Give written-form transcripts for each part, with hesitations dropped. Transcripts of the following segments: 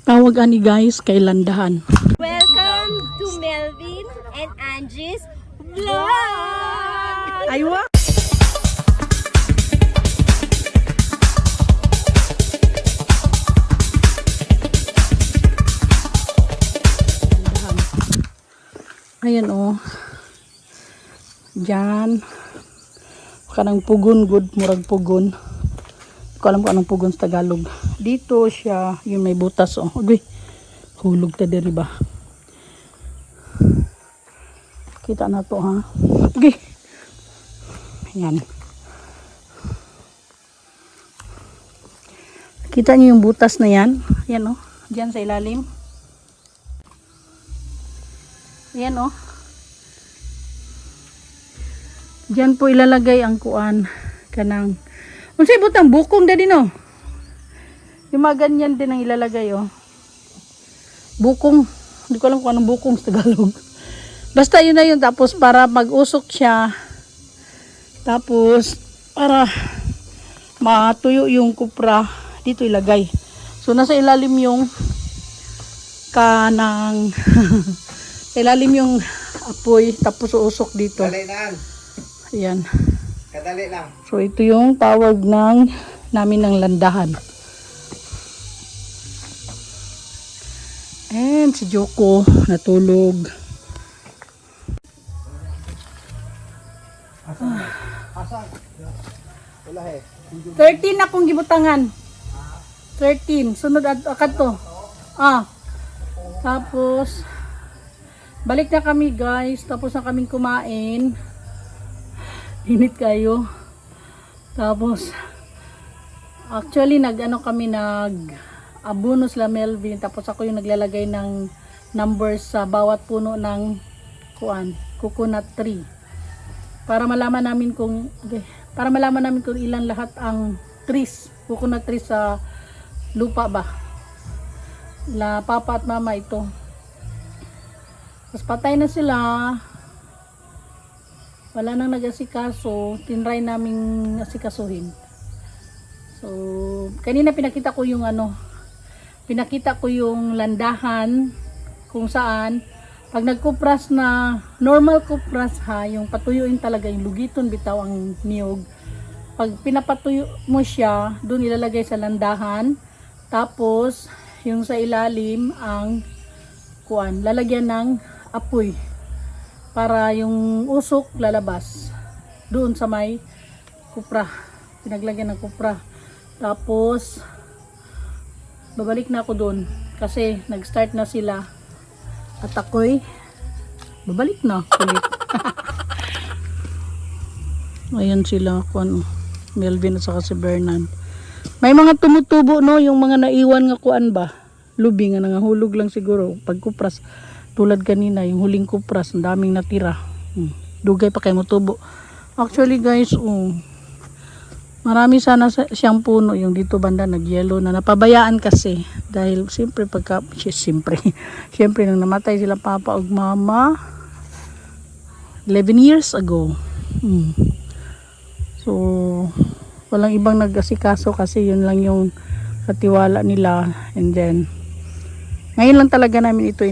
Tawag ani guys kay landahan. Welcome to Melvin and Angie's vlog! Aywa! Ayan o. Diyan. Kanang pugon good. Murag pugon. Hindi ko alam kung anong pugon sa Tagalog. Dito siya. Yung may butas o. Uy. Hulog ta diri ba? Kita na to ha. Okay. Ayan. Kita niyo yung butas na yan. Ayan o. Diyan sa ilalim. Ayan o. Diyan po ilalagay ang kuan. Kanang. Unsay butang bukong dadi no. Yung mga ganyan din ang ilalagay o. Bukong. Hindi ko alam kung anong bukong sa Tagalog. Basta yun na yun. Tapos para mag-usok siya. Tapos para matuyo yung kupra. Dito ilagay. So nasa ilalim yung kanang sa ilalim yung apoy. Tapos uusok dito. Kadali lang. Ayan. Kadali lang. So ito yung tawag namin ng landahan. And si Joko natulog. Asan? Wala eh. 13 akong gibutangan. 13. Sunod akad to. Tapos balik na kami guys. Tapos na kaming kumain. Init kayo. Tapos actually kami abono sila Melvin. Tapos ako yung naglalagay ng numbers sa bawat puno ng coconut tree. Para malaman namin kung ilan lahat ang trees, coconut trees sa lupa ba. La papa at mama ito. Tapos patay na sila. Wala nang nag-asikaso, tinry naming asikasuhin. So, kanina pinakita ko yung landahan kung saan pag nagkupras na normal kupras ha, yung patuyuin talaga yung lugiton bitaw ang niyog. Pag pinapatuyo mo siya, doon ilalagay sa landahan. Tapos yung sa ilalim ang lalagyan ng apoy para yung usok lalabas doon sa may kupra. Pinaglagyan ng kupra. Tapos babalik na ako doon kasi nag-start na sila. At ako'y babalik na ulit. Ayan sila Melvin at saka si Bernan. May mga tumutubo no, yung mga naiwan nga kuan ba. Lubi nga nangahulog lang siguro pag kupras. Tulad kanina yung huling kupras, ang daming natira. Dugay pa kay motubo. Actually guys, marami sana siyang puno yung dito banda nag-yellow na napabayaan kasi dahil siyempre nang namatay sila papa ug mama 11 years ago. So walang ibang nag-asikaso kasi yun lang yung katiwala nila, and then ngayon lang talaga namin ito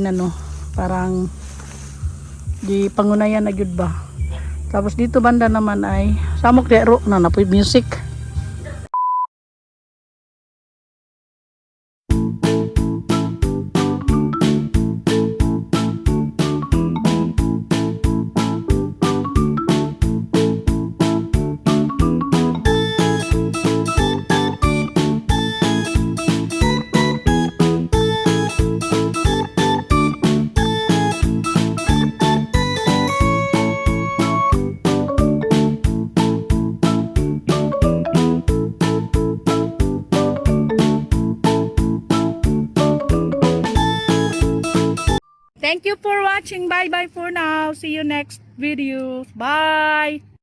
parang di pangunayan na gyud ba. Tapos dito banda naman ay samok dero na napoy music. Thank you for watching. Bye bye for now. See you next video. Bye.